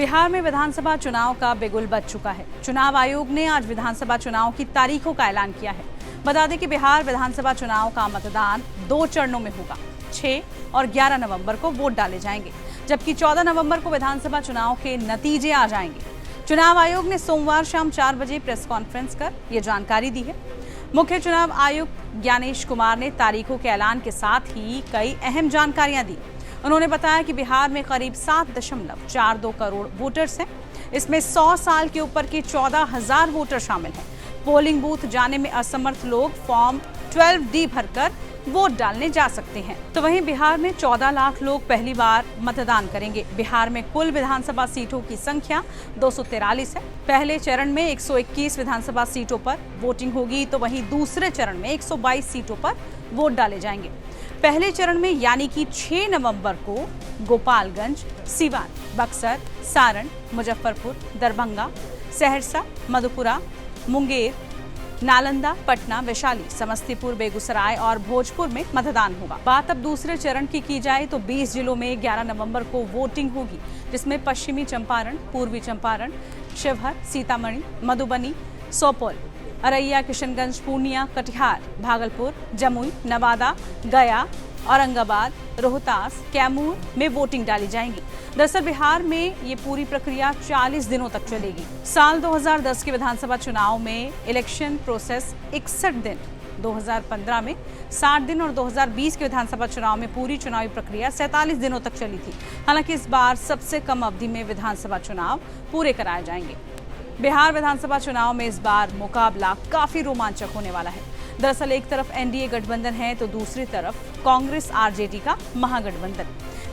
बिहार में विधानसभा चुनाव का बिगुल बज चुका है। चुनाव आयोग ने आज विधानसभा चुनाव की तारीखों का ऐलान किया है। बता दें कि बिहार विधानसभा चुनाव का मतदान 2 चरणों में होगा। 6 और 11 नवंबर को वोट डाले जाएंगे, जबकि 14 नवंबर को विधानसभा चुनाव के नतीजे आ जाएंगे। चुनाव आयोग ने सोमवार शाम 4 बजे प्रेस कॉन्फ्रेंस कर ये जानकारी दी है। मुख्य चुनाव आयुक्त ज्ञानेश कुमार ने तारीखों के ऐलान के साथ ही कई अहम जानकारियां दी। उन्होंने बताया कि बिहार में करीब 7.42 करोड़ वोटर्स हैं। इसमें 100 साल के ऊपर के 14,000 वोटर शामिल हैं। पोलिंग बूथ जाने में असमर्थ लोग फॉर्म 12D भरकर वोट डालने जा सकते हैं। तो वहीं बिहार में 14 लाख लोग पहली बार मतदान करेंगे। बिहार में कुल विधानसभा सीटों की संख्या 243 है। पहले चरण में 121 विधानसभा सीटों पर वोटिंग होगी, तो वहीं दूसरे चरण में 122 सीटों पर वोट डाले जाएंगे। पहले चरण में यानी कि 6 नवंबर को गोपालगंज, सीवान, बक्सर, सारण, मुजफ्फरपुर, दरभंगा, सहरसा, मधेपुरा, मुंगेर, नालंदा, पटना, वैशाली, समस्तीपुर, बेगूसराय और भोजपुर में मतदान होगा। बात अब दूसरे चरण की जाए तो 20 जिलों में 11 नवंबर को वोटिंग होगी, जिसमें पश्चिमी चंपारण, पूर्वी चंपारण, शिवहर, सीतामढ़ी, मधुबनी, सुपौल, अररिया, किशनगंज, पूर्णिया, कटिहार, भागलपुर, जमुई, नवादा, गया, औरंगाबाद, रोहतास, कैमूर में वोटिंग डाली जाएगी। दरअसल बिहार में ये पूरी प्रक्रिया 40 दिनों तक चलेगी। साल 2010 के विधानसभा चुनाव में इलेक्शन प्रोसेस 61 दिन, 2015 में 60 दिन और 2020 के विधानसभा चुनाव में पूरी चुनावी प्रक्रिया 47 दिनों तक चली थी। हालांकि इस बार सबसे कम अवधि में विधानसभा चुनाव पूरे कराए जाएंगे। बिहार विधानसभा चुनाव में इस बार मुकाबला काफी रोमांचक होने वाला है। दरअसल एक तरफ एनडीए गठबंधन है तो दूसरी तरफ कांग्रेस आरजेडी का महागठबंधन।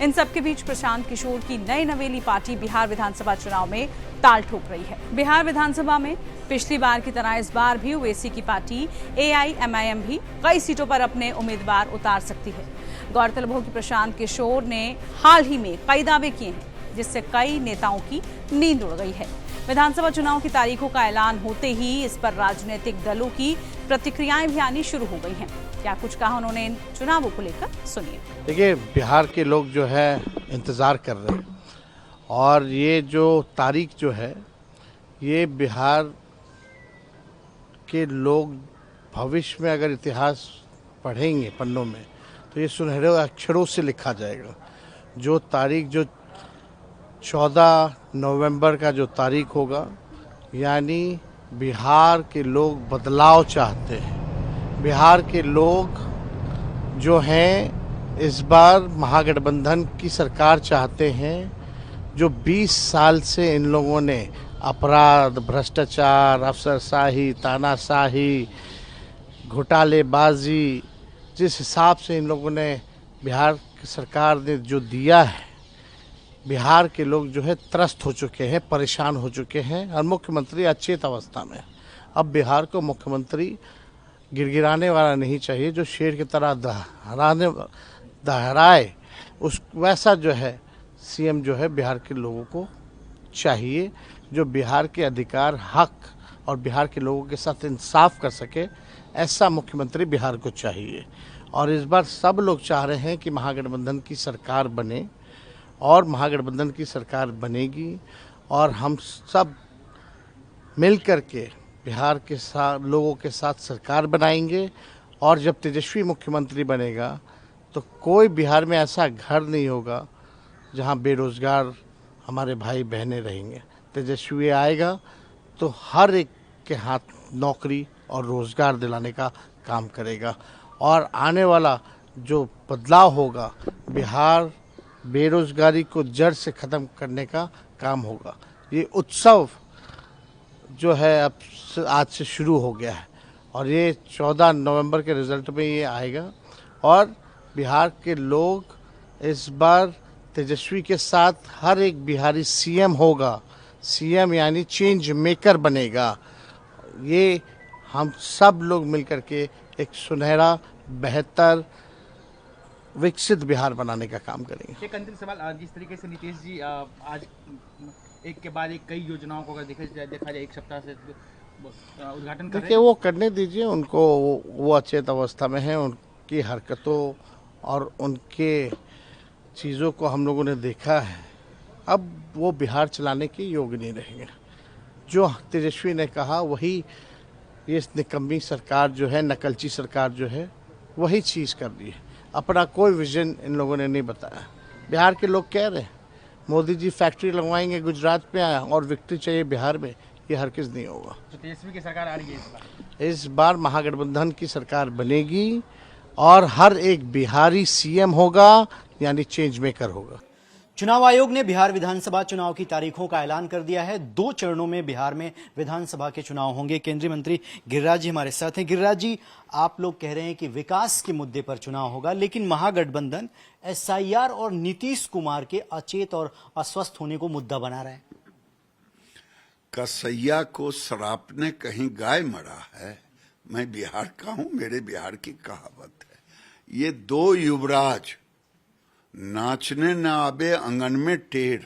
इन सबके बीच प्रशांत किशोर की नई नवेली पार्टी बिहार विधानसभा चुनाव में ताल ठोक रही है। बिहार विधानसभा में पिछली बार की तरह इस बार भी ओवैसी की पार्टी AIMIM भी कई सीटों पर अपने उम्मीदवार उतार सकती है। गौरतलब हो कि प्रशांत किशोर ने हाल ही में कई दावे किए हैं, जिससे कई नेताओं की नींद उड़ गई है। विधानसभा चुनाव की तारीखों का ऐलान होते ही इस पर राजनीतिक दलों की प्रतिक्रियाएं भी आनी शुरू हो गई हैं। क्या कुछ कहा उन्होंने इन चुनावों को लेकर, सुनिए। देखिए, बिहार के लोग जो है इंतज़ार कर रहे हैं, और ये जो तारीख जो है ये बिहार के लोग भविष्य में अगर इतिहास पढ़ेंगे पन्नों में तो ये सुनहरे अक्षरों से लिखा जाएगा। जो तारीख जो 14 नवंबर का जो तारीख होगा, यानी बिहार के लोग बदलाव चाहते हैं। बिहार के लोग जो हैं इस बार महागठबंधन की सरकार चाहते हैं। जो 20 साल से इन लोगों ने अपराध, भ्रष्टाचार, अफसरशाही, तानाशाही, घोटालेबाजी, जिस हिसाब से इन लोगों ने बिहार की सरकार ने जो दिया है, बिहार के लोग जो है त्रस्त हो चुके हैं, परेशान हो चुके हैं। और मुख्यमंत्री अचेत अवस्था में। अब बिहार को मुख्यमंत्री गिड़गिड़ाने वाला नहीं चाहिए, जो शेर की तरह दहराए, उस वैसा जो है सीएम जो है बिहार के लोगों को चाहिए, जो बिहार के अधिकार, हक और बिहार के लोगों के साथ इंसाफ कर सके। ऐसा मुख्यमंत्री बिहार को चाहिए। और इस बार सब लोग चाह रहे हैं कि महागठबंधन की सरकार बने, और महागठबंधन की सरकार बनेगी, और हम सब मिल कर के बिहार के साथ लोगों के साथ सरकार बनाएंगे। और जब तेजस्वी मुख्यमंत्री बनेगा तो कोई बिहार में ऐसा घर नहीं होगा जहां बेरोजगार हमारे भाई बहनें रहेंगे। तेजस्वी आएगा तो हर एक के हाथ नौकरी और रोजगार दिलाने का काम करेगा। और आने वाला जो बदलाव होगा, बिहार बेरोजगारी को जड़ से ख़त्म करने का काम होगा। ये उत्सव जो है अब आज से शुरू हो गया है, और ये 14 नवंबर के रिजल्ट में ये आएगा। और बिहार के लोग इस बार तेजस्वी के साथ हर एक बिहारी सीएम होगा। सीएम यानी चेंज मेकर बनेगा। ये हम सब लोग मिलकर के एक सुनहरा, बेहतर, विकसित बिहार बनाने का काम करेंगे। एक अंतिम सवाल, जिस तरीके से नीतीश जी आज एक के बाद एक कई योजनाओं को अगर देखा जाए एक सप्ताह से उद्घाटन कर रहे हैं, वो करने दीजिए उनको। वो अचेत अवस्था में है। उनकी हरकतों और उनके चीज़ों को हम लोगों ने देखा है अब वो बिहार चलाने के योग्य नहीं रहेंगे। जो तेजस्वी ने कहा वही ये निकम्मी सरकार जो है, नकलची सरकार जो है, वही चीज़ कर रही है। अपना कोई विजन इन लोगों ने नहीं बताया। बिहार के लोग कह रहे हैं मोदी जी फैक्ट्री लगवाएंगे गुजरात में और विक्ट्री चाहिए बिहार में, ये हरगिज़ नहीं होगा। तो तेजस्वी की सरकार आ रही है इस बार? इस बार महागठबंधन की सरकार बनेगी और हर एक बिहारी सीएम होगा, यानी चेंज मेकर होगा। चुनाव आयोग ने बिहार विधानसभा चुनाव की तारीखों का ऐलान कर दिया है। 2 चरणों में बिहार में विधानसभा के चुनाव होंगे। केंद्रीय मंत्री गिरिराज जी हमारे साथ हैं। गिरिराज जी, आप लोग कह रहे हैं कि विकास के मुद्दे पर चुनाव होगा, लेकिन महागठबंधन एसआईआर और नीतीश कुमार के अचेत और अस्वस्थ होने को मुद्दा बना रहे हैं। कसैया को सरापने कहीं गाय मरा है। मैं बिहार का हूं, मेरे बिहार की कहावत है। ये 2 युवराज नाचने न आवे आंगन में टेढ़,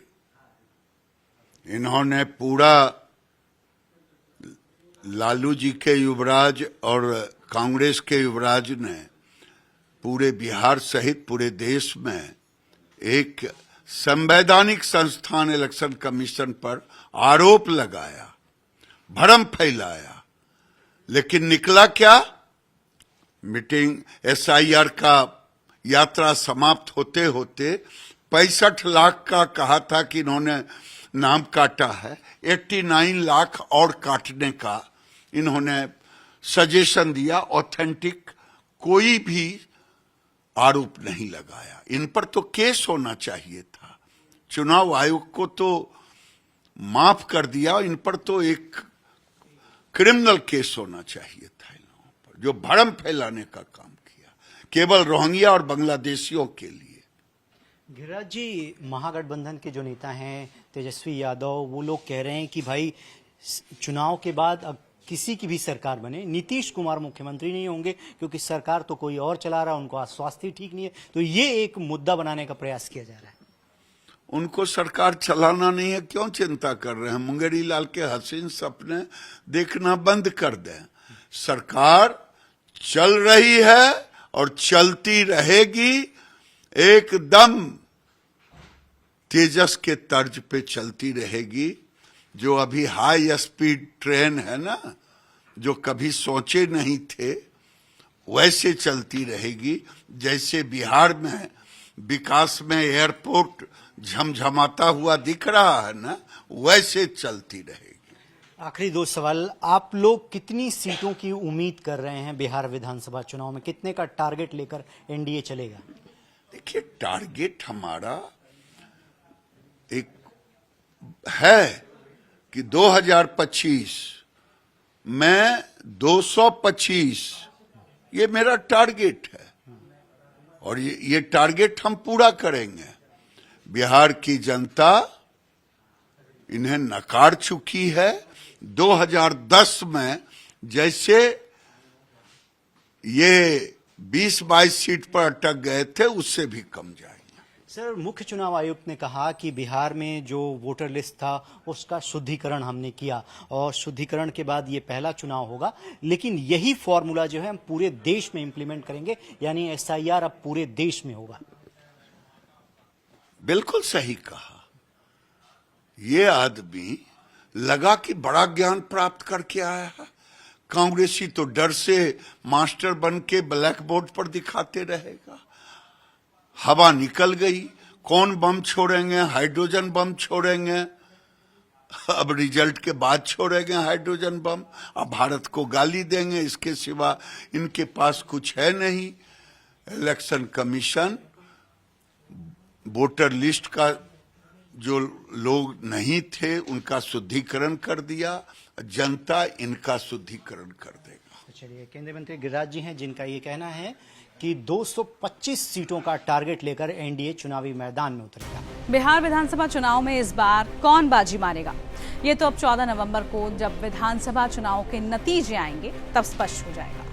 इन्होंने पूरा लालू जी के युवराज और कांग्रेस के युवराज ने पूरे बिहार सहित पूरे देश में एक संवैधानिक संस्थान इलेक्शन कमीशन पर आरोप लगाया, भ्रम फैलाया, लेकिन निकला क्या? मीटिंग एसआईआर का यात्रा समाप्त होते होते 65 लाख का कहा था कि इन्होंने नाम काटा है, 89 लाख और काटने का इन्होंने सजेशन दिया। ऑथेंटिक कोई भी आरोप नहीं लगाया। इन पर तो केस होना चाहिए था। चुनाव आयोग को तो माफ कर दिया, इन पर तो एक क्रिमिनल केस होना चाहिए था इन लोगों पर, जो भ्रम फैलाने का काम किया केवल रोहिंग्या और बांग्लादेशियों के लिए। गिरिराज जी, महागठबंधन के जो नेता हैं तेजस्वी यादव, वो लोग कह रहे हैं कि भाई चुनाव के बाद अब किसी की भी सरकार बने, नीतीश कुमार मुख्यमंत्री नहीं होंगे, क्योंकि सरकार तो कोई और चला रहा है, उनको स्वास्थ्य ठीक नहीं है। तो ये एक मुद्दा बनाने का प्रयास किया जा रहा है। उनको सरकार चलाना नहीं है, क्यों चिंता कर रहे हैं? मुंगेरी लाल के हसीन सपने देखना बंद कर दें। सरकार चल रही है और चलती रहेगी, एकदम तेजस के तर्ज पे चलती रहेगी। जो अभी हाई स्पीड ट्रेन है ना, जो कभी सोचे नहीं थे, वैसे चलती रहेगी। जैसे बिहार में विकास में एयरपोर्ट झमझमाता हुआ दिख रहा है ना, वैसे चलती रहेगी। आखिरी 2 सवाल, आप लोग कितनी सीटों की उम्मीद कर रहे हैं बिहार विधानसभा चुनाव में? कितने का टारगेट लेकर एनडीए चलेगा? देखिए, टारगेट हमारा एक है कि 2025 में 225, ये मेरा टारगेट है और ये टारगेट हम पूरा करेंगे। बिहार की जनता इन्हें नकार चुकी है। 2010 में जैसे ये 20-22 सीट पर अटक गए थे, उससे भी कम जाएंगे। सर, मुख्य चुनाव आयुक्त ने कहा कि बिहार में जो वोटर लिस्ट था उसका शुद्धिकरण हमने किया और शुद्धिकरण के बाद ये पहला चुनाव होगा, लेकिन यही फॉर्मूला जो है हम पूरे देश में इंप्लीमेंट करेंगे, यानी एसआईआर अब पूरे देश में होगा। बिल्कुल सही कहा। ये आदमी लगा कि बड़ा ज्ञान प्राप्त करके आया है। कांग्रेसी तो डर से मास्टर बन के ब्लैक बोर्ड पर दिखाते रहेगा। हवा निकल गई। कौन बम छोड़ेंगे? हाइड्रोजन बम छोड़ेंगे। अब रिजल्ट के बाद छोड़ेंगे हाइड्रोजन बम। अब भारत को गाली देंगे, इसके सिवा इनके पास कुछ है नहीं। इलेक्शन कमीशन वोटर लिस्ट का जो लोग नहीं थे उनका शुद्धिकरण कर दिया, जनता इनका शुद्धिकरण कर देगा। चलिए, केंद्रीय मंत्री गिरिराज जी हैं, जिनका ये कहना है कि 225 सीटों का टारगेट लेकर एनडीए चुनावी मैदान में उतरेगा। बिहार विधानसभा चुनाव में इस बार कौन बाजी मारेगा, ये तो अब 14 नवंबर को जब विधानसभा चुनाव के नतीजे आएंगे तब स्पष्ट हो जाएगा।